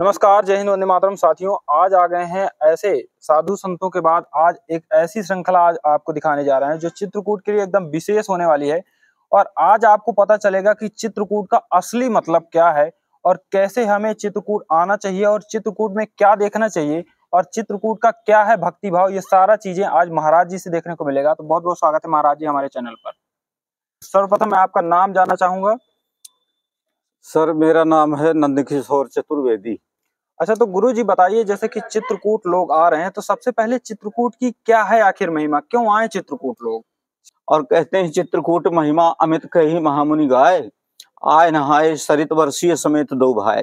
नमस्कार, जय हिंद, वंदे मातरम। साथियों, आज आ गए हैं ऐसे साधु संतों के बाद आज एक ऐसी श्रृंखला आज आपको दिखाने जा रहे हैं जो चित्रकूट के लिए एकदम विशेष होने वाली है। और आज आपको पता चलेगा कि चित्रकूट का असली मतलब क्या है और कैसे हमें चित्रकूट आना चाहिए और चित्रकूट में क्या देखना चाहिए और चित्रकूट का क्या है भक्ति भाव। ये सारा चीजें आज महाराज जी से देखने को मिलेगा। तो बहुत बहुत स्वागत है महाराज जी हमारे चैनल पर। सर्वप्रथम मैं आपका नाम जानना चाहूंगा। सर, मेरा नाम है नंदकिशोर चतुर्वेदी। अच्छा, तो गुरु जी बताइए, जैसे कि चित्रकूट लोग आ रहे हैं तो सबसे पहले चित्रकूट की क्या है आखिर महिमा, क्यों आए चित्रकूट लोग? और कहते हैं चित्रकूट महिमा अमित कही महामुनि गाय, आय नहाय सरित वर्षीय समेत दो भाई।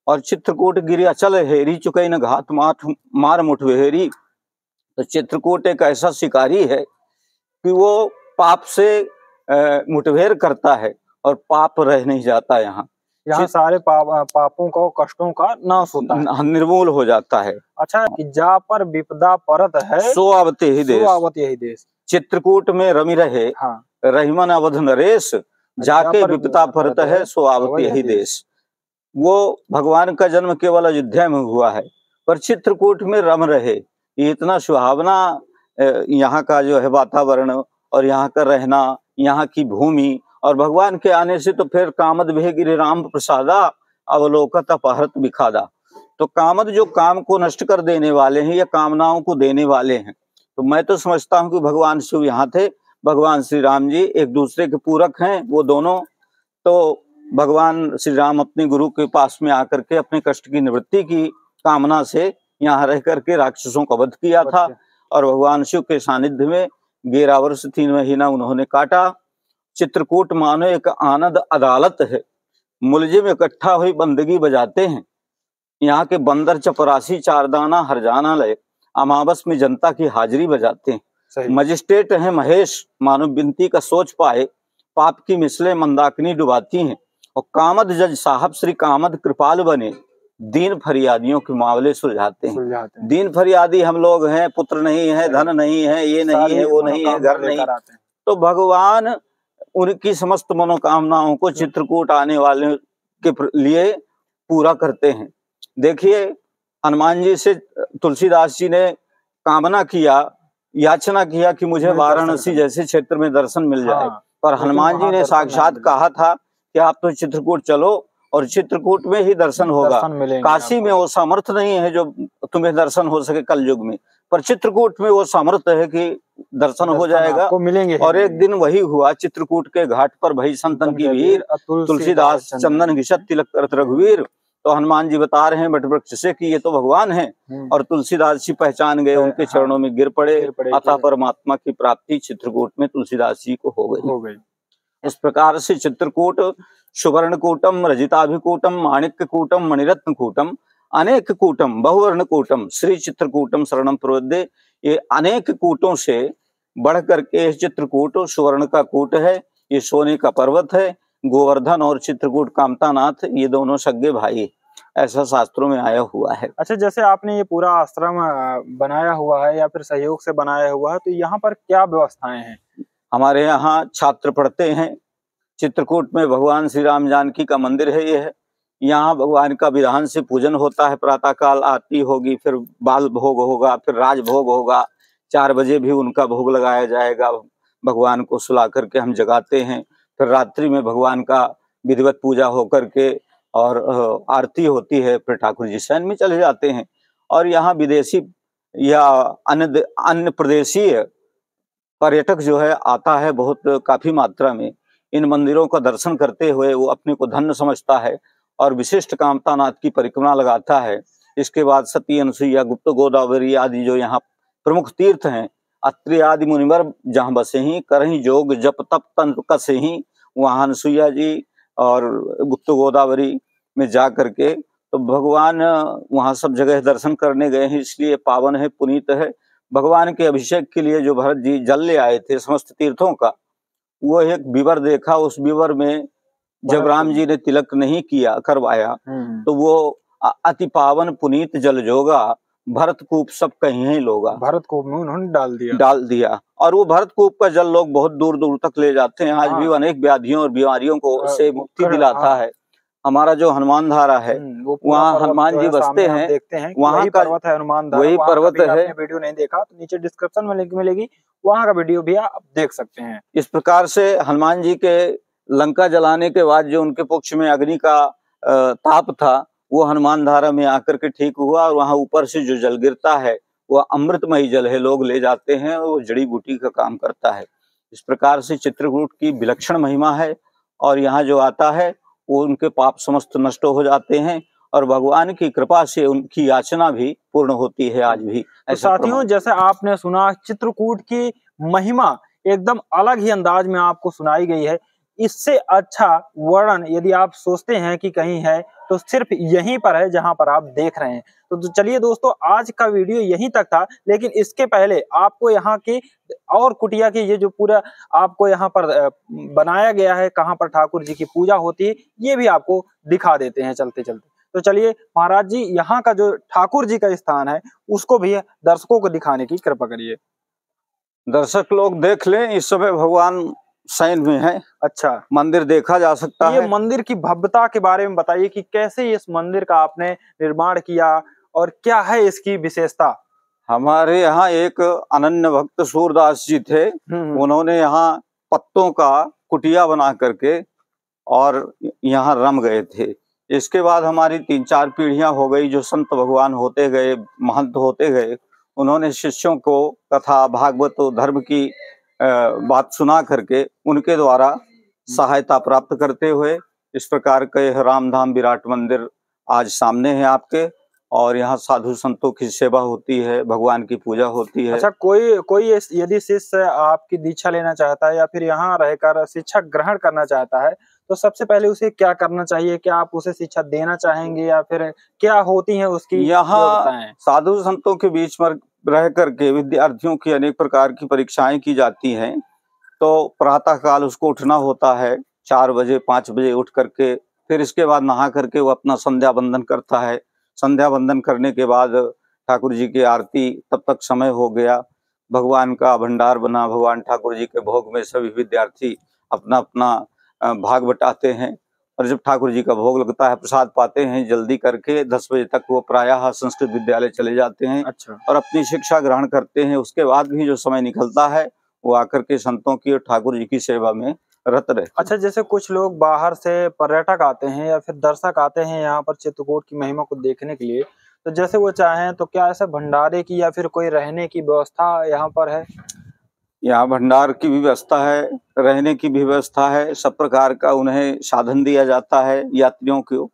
और चित्रकूट गिरी अचल हेरी चुके न घात मार मुठभेरी। तो चित्रकूट एक ऐसा शिकारी है कि वो पाप से मुठभेर करता है और पाप रह नहीं जाता। यहाँ सारे पापों को कष्टों का नाश होता है, निर्मूल हो जाता है। अच्छा, कि जा पर विपदा परत है सो आवते ही देश। चित्रकूट में रमी रहे, हाँ। रहीमन अवध नरेश, जाके विपदा परत है सो आवत यही देश। वो भगवान का जन्म केवल अयोध्या में हुआ है, पर चित्रकूट में रम रहे। ये इतना सुहावना यहाँ का जो है वातावरण और यहाँ का रहना, यहाँ की भूमि, और भगवान के आने से तो फिर कामद भे गिरे राम प्रसादा, अवलोकत अपहरत विखादा। तो कामद जो काम को नष्ट कर देने वाले हैं या कामनाओं को देने वाले हैं, तो मैं तो समझता हूँ कि भगवान शिव यहाँ थे, भगवान श्री राम जी एक दूसरे के पूरक हैं वो दोनों। तो भगवान श्री राम अपने गुरु के पास में आकर के अपने कष्ट की निवृत्ति की कामना से यहाँ रह करके राक्षसों का वध किया था। और भगवान शिव के सानिध्य में 11 वर्ष 3 महीना उन्होंने काटा। चित्रकूट मानो एक आनंद अदालत है, मुलजिम इकट्ठा हुई बंदगी बजाते हैं। यहाँ के बंदर चपरासी चारदाना हरजाना लय, अमावस में जनता की हाजिरी बजाते हैं। मजिस्ट्रेट हैं महेश, मानो बिनती का सोच पाए, पाप की मिसलें मंदाकिनी डुबाती हैं। और कामद जज साहब श्री कामद कृपाल बने, दीन फरियादियों के मामले सुलझाते हैं। दीन फरियादी हम लोग हैं, पुत्र नहीं है, धन नहीं है, ये नहीं है, वो नहीं है, घर नहीं। तो भगवान उनकी समस्त मनोकामनाओं को चित्रकूट आने वाले के लिए पूरा करते हैं। देखिए, हनुमान जी से तुलसीदास जी ने कामना किया, याचना किया कि मुझे वाराणसी जैसे क्षेत्र में दर्शन मिल जाए। पर हनुमान जी ने साक्षात कहा था कि आप तो चित्रकूट चलो और चित्रकूट में ही दर्शन होगा। काशी में वो सामर्थ्य नहीं है जो तुम्हें दर्शन हो सके कल युग में, पर चित्रकूट में वो सामर्थ्य है कि दर्शन हो जाएगा, मिलेंगे। और एक दिन वही हुआ, चित्रकूट के घाट पर भई संतन की भीड़, तुलसीदास चंदन घिसत तिलक करत रघुवीर। तो हनुमान जी बता रहे हैं बट वृक्ष से कि ये तो भगवान है, और तुलसीदास जी पहचान गए, उनके चरणों में गिर पड़े। अतः परमात्मा की प्राप्ति चित्रकूट में तुलसीदास जी को हो गई। इस प्रकार से चित्रकूट सुवर्णकूटम रजिताभिकूटम माणिक्यकूटम मणिरत्न कूटम अनेक कूटम बहुवर्ण कूटम श्री चित्रकूटम शरणम प्रवद्ये। ये अनेक कूटों से बढ़ करके चित्रकूट सुवर्ण का कूट है, ये सोने का पर्वत है। गोवर्धन और चित्रकूट कामतानाथ ये दोनों सगे भाई, ऐसा शास्त्रों में आया हुआ है। अच्छा, जैसे आपने ये पूरा आश्रम बनाया हुआ है या फिर सहयोग से बनाया हुआ है, तो यहाँ पर क्या व्यवस्थाएं हैं? हमारे यहाँ छात्र पढ़ते हैं। चित्रकूट में भगवान श्री राम जानकी का मंदिर है। ये है, यहाँ भगवान का विधान से पूजन होता है। प्रातः काल आरती होगी, फिर बाल भोग होगा, फिर राज भोग होगा। 4 बजे भी उनका भोग लगाया जाएगा। भगवान को सुला करके हम जगाते हैं। फिर रात्रि में भगवान का विधिवत पूजा होकर के और आरती होती है, फिर ठाकुर जी शयन में चले जाते हैं। और यहाँ विदेशी या अन्य प्रदेशीय पर्यटक जो है आता है बहुत काफी मात्रा में। इन मंदिरों का दर्शन करते हुए वो अपने को धन्य समझता है और विशिष्ट कामतानाथ की परिक्रमा लगाता है। इसके बाद सती अनुसुईया गुप्त गोदावरी आदि जो यहाँ प्रमुख तीर्थ हैं, अत्रि आदि मुनिवर जहाँ बसे ही करही जोग जप तप तंत्र कसे ही, वहाँ अनुसुईया जी और गुप्त गोदावरी में जा करके तो भगवान वहाँ सब जगह दर्शन करने गए हैं, इसलिए पावन है, पुनीत है। भगवान के अभिषेक के लिए जो भरत जी जल ले आए थे समस्त तीर्थों का, वो एक विवर देखा। उस विवर में जब राम जी ने तिलक नहीं किया करवाया तो वो अति पावन पुनीत जल जोगा, भरतकूप सब कहीं ही लोगा। भरतकूप में उन्होंने डाल दिया और वो भरतकूप का जल लोग बहुत दूर दूर तक ले जाते हैं। आज भी अनेक व्याधियों और बीमारियों को से मुक्ति दिलाता है। हमारा जो हनुमान धारा है वहाँ हनुमान जी बसते हैं, देखते हैं वहाँ का पर्वत है हनुमान धारा, वही पर्वत है। आपने वीडियो नहीं देखा तो नीचे डिस्क्रिप्शन में लिंक मिलेगी, वहाँ का वीडियो भी आप देख सकते हैं। इस प्रकार से हनुमान जी के लंका जलाने के बाद जो उनके पक्ष में अग्नि का ताप था वो हनुमान धारा में आकर के ठीक हुआ, और वहाँ ऊपर से जो जल गिरता है वह अमृतमयी जल है, लोग ले जाते हैं और वो जड़ी बूटी का काम करता है। इस प्रकार से चित्रकूट की विलक्षण महिमा है, और यहाँ जो आता है वो उनके पाप समस्त नष्ट हो जाते हैं, और भगवान की कृपा से उनकी याचना भी पूर्ण होती है आज भी। तो साथियों, जैसे आपने सुना चित्रकूट की महिमा एकदम अलग ही अंदाज में आपको सुनाई गई है। इससे अच्छा वर्णन यदि आप सोचते हैं कि कहीं है तो सिर्फ यहीं पर है जहां पर आप देख रहे हैं। तो चलिए दोस्तों, आज का वीडियो यहीं तक था, लेकिन इसके पहले आपको यहाँ की और कुटिया की ये जो पूरा आपको यहाँ पर बनाया गया है, कहाँ पर ठाकुर जी की पूजा होती है, ये भी आपको दिखा देते हैं चलते चलते। तो चलिए महाराज जी, यहाँ का जो ठाकुर जी का स्थान है उसको भी दर्शकों को दिखाने की कृपा करिए। दर्शक लोग देख लें, इस समय भगवान शयन में है। अच्छा, मंदिर देखा जा सकता है। ये मंदिर की भव्यता के बारे में बताइए कि कैसे इस मंदिर का आपने निर्माण किया और क्या है इसकी विशेषता। हमारे यहाँ एक अनन्य भक्त सूरदास जी थे, उन्होंने यहाँ पत्तों का कुटिया बना करके और यहाँ रम गए थे। इसके बाद हमारी 3-4 पीढ़ियां हो गई, जो संत भगवान होते गए, महंत होते गए, उन्होंने शिष्यों को कथा भागवत धर्म की बात सुना करके उनके द्वारा सहायता प्राप्त करते हुए इस प्रकार के रामधाम विराट मंदिर आज सामने है आपके, और यहाँ साधु संतों की सेवा होती है, भगवान की पूजा होती है। अच्छा, कोई यदि शिष्य आपकी दीक्षा लेना चाहता है या फिर यहाँ रहकर शिक्षा ग्रहण करना चाहता है तो सबसे पहले उसे क्या करना चाहिए? क्या आप उसे शिक्षा देना चाहेंगे या फिर क्या होती है उसकी? यहाँ साधु संतों के बीच में रह करके विद्यार्थियों की अनेक प्रकार की परीक्षाएं की जाती हैं। तो प्रातः काल उसको उठना होता है 4 बजे 5 बजे उठ करके, फिर इसके बाद नहा करके वो अपना संध्या बंदन करता है। संध्या बंदन करने के बाद ठाकुर जी की आरती, तब तक समय हो गया, भगवान का भंडार बना, भगवान ठाकुर जी के भोग में सभी विद्यार्थी अपना अपना भाग बटाते हैं, और जब ठाकुर जी का भोग लगता है प्रसाद पाते हैं, जल्दी करके 10 बजे तक वो प्रायः संस्कृत विद्यालय चले जाते हैं। अच्छा। और अपनी शिक्षा ग्रहण करते हैं। उसके बाद भी जो समय निकलता है वो आकर के संतों की और ठाकुर जी की सेवा में रत रहे। अच्छा, जैसे कुछ लोग बाहर से पर्यटक आते हैं या फिर दर्शक आते हैं यहाँ पर चित्रकूट की महिमा को देखने के लिए, तो जैसे वो चाहें तो क्या ऐसा भंडारे की या फिर कोई रहने की व्यवस्था यहाँ पर है? यहाँ भंडार की भी व्यवस्था है, रहने की भी व्यवस्था है, सब प्रकार का उन्हें साधन दिया जाता है यात्रियों को,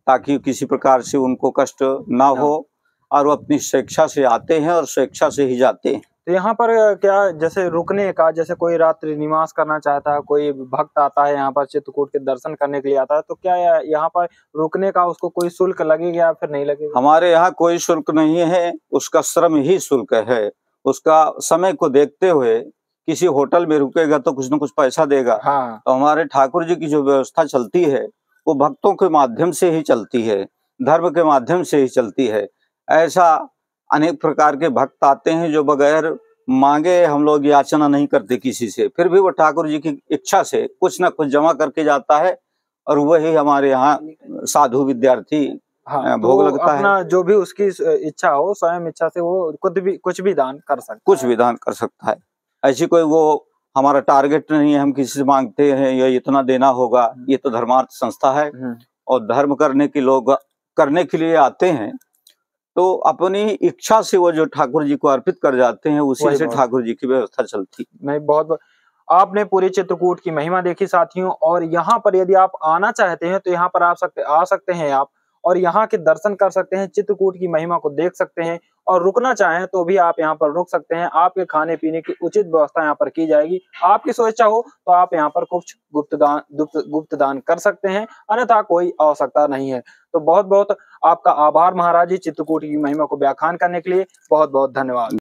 ताकि किसी प्रकार से उनको कष्ट ना हो, और वो अपनी स्वेच्छा से आते हैं और स्वेच्छा से ही जाते हैं। तो यहाँ पर क्या जैसे रुकने का, जैसे कोई रात्रि निवास करना चाहता है, कोई भक्त आता है यहाँ पर चित्रकूट के दर्शन करने के लिए आता है, तो क्या यहाँ पर रुकने का उसको कोई शुल्क लगेगा या फिर नहीं लगेगा? हमारे यहाँ कोई शुल्क नहीं है, उसका श्रम ही शुल्क है। उसका समय को देखते हुए किसी होटल में रुकेगा तो कुछ न कुछ पैसा देगा। हाँ। तो हमारे ठाकुर जी की जो व्यवस्था चलती है वो भक्तों के माध्यम से ही चलती है, धर्म के माध्यम से ही चलती है। ऐसा अनेक प्रकार के भक्त आते हैं जो बगैर मांगे, हम लोग याचना नहीं करते किसी से, फिर भी वो ठाकुर जी की इच्छा से कुछ न कुछ जमा करके जाता है, और वही हमारे यहाँ साधु विद्यार्थी भोग तो लगता अपना है। जो भी उसकी इच्छा हो, स्वयं इच्छा से वो कुछ भी दान कर सकता है। कुछ भी दान कर सकता है। ऐसी कोई वो हमारा टारगेट नहीं है, हम किसी से मांगते हैं या इतना देना होगा। ये तो धर्मार्थ संस्था है, और धर्म करने के लोग करने के लिए आते हैं, तो अपनी इच्छा से वो जो ठाकुर जी को अर्पित कर जाते हैं, उसी से ठाकुर जी की व्यवस्था चलती। नहीं, बहुत आपने पूरे चित्रकूट की महिमा देखी साथियों, और यहाँ पर यदि आप आना चाहते हैं तो यहाँ पर आ सकते हैं आप, और यहाँ के दर्शन कर सकते हैं, चित्रकूट की महिमा को देख सकते हैं, और रुकना चाहें तो भी आप यहाँ पर रुक सकते हैं। आपके खाने पीने की उचित व्यवस्था यहाँ पर की जाएगी। आपकी स्वेच्छा हो तो आप यहाँ पर कुछ गुप्त दान कर सकते हैं, अन्यथा कोई आवश्यकता नहीं है। तो बहुत बहुत आपका आभार महाराज जी, चित्रकूट की महिमा को व्याख्यान करने के लिए बहुत बहुत धन्यवाद।